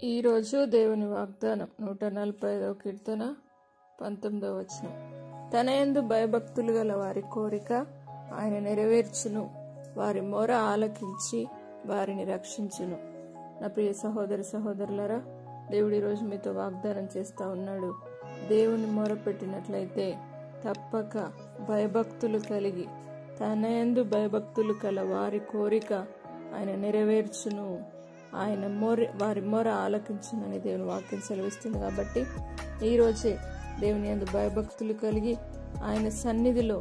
ఈరోజు దేవుని వాగ్దానం 145వ కీర్తన 19వ వచనం. తన యందు భయభక్తులు గల వారి కోరిక ఆయన నెరవేర్చును, వారి మొర ఆలకించి వారిని రక్షించును. నా ప్రియ సహోదరి సహోదరులారా, దేవుడు ఈరోజు మీతో వాగ్దానం చేస్తా ఉన్నాడు. దేవుని మొర పెట్టినట్లయితే తప్పక భయభక్తులు కలిగి తన యందు భయభక్తులు కల వారి కోరిక ఆయన నెరవేర్చును, ఆయన వారి మొర ఆలకించునని దేవుని వాక్యం సెలవిస్తుంది. కాబట్టి ఈరోజే దేవుని యందు భయభక్తులు కలిగి ఆయన సన్నిధిలో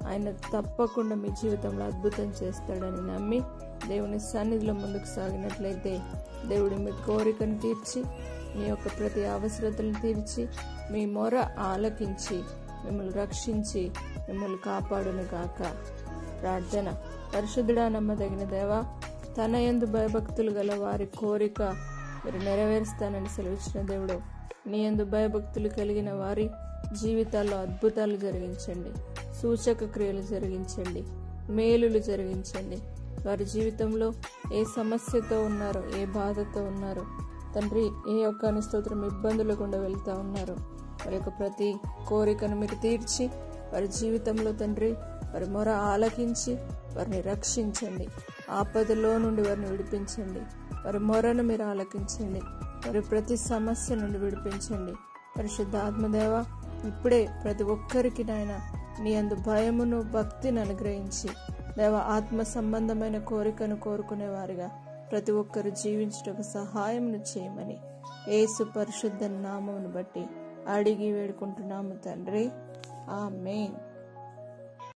ఆయన తప్పకుండా మీ జీవితంలో అద్భుతం చేస్తాడని నమ్మి దేవుని సన్నిధిలో ముందుకు సాగినట్లయితే దేవుడు మీ కోరికను తీర్చి మీ యొక్క ప్రతి అవసరతలను తీర్చి మీ మొర ఆలకించి మిమ్మల్ని రక్షించి మిమ్మల్ని కాపాడును గాక. ప్రార్థన. పరిశుద్ధుడా, నమ్మదగిన దేవా, తన యందు భయభక్తులు గల వారి కోరిక మీరు నెరవేరుస్తానని సెలవిచ్చిన దేవుడు, నీ యందు భయభక్తులు కలిగిన వారి జీవితాల్లో అద్భుతాలు జరిగించండి, సూచక క్రియలు జరిగించండి, మేలులు జరిగించండి. వారి జీవితంలో ఏ సమస్యతో ఉన్నారో, ఏ బాధతో ఉన్నారో తండ్రి, ఏ యొక్క స్తోత్రం ఇబ్బందులు గుండా వెళ్తా ఉన్నారో వారి యొక్క ప్రతి కోరికను మీరు తీర్చి వారి జీవితంలో తండ్రి వారి మొర ఆలకించి వారిని రక్షించండి. ఆపదలో నుండి వారిని విడిపించండి. వారి మొరను మీరు ఆలకించండి. వారి ప్రతి సమస్య నుండి విడిపించండి. పరిశుద్ధ ఆత్మదేవ, ఇప్పుడే ప్రతి ఒక్కరికి నాయన నీ యందు భయమును భక్తిని అనుగ్రహించి దేవ ఆత్మ సంబంధమైన కోరికను కోరుకునే వారిగా ప్రతి ఒక్కరు జీవించుటకు సహాయమును చేయమని యేసు పరిశుద్ధ నామమును బట్టి అడిగి వేడుకుంటున్నాము తండ్రి. ఆమేన్.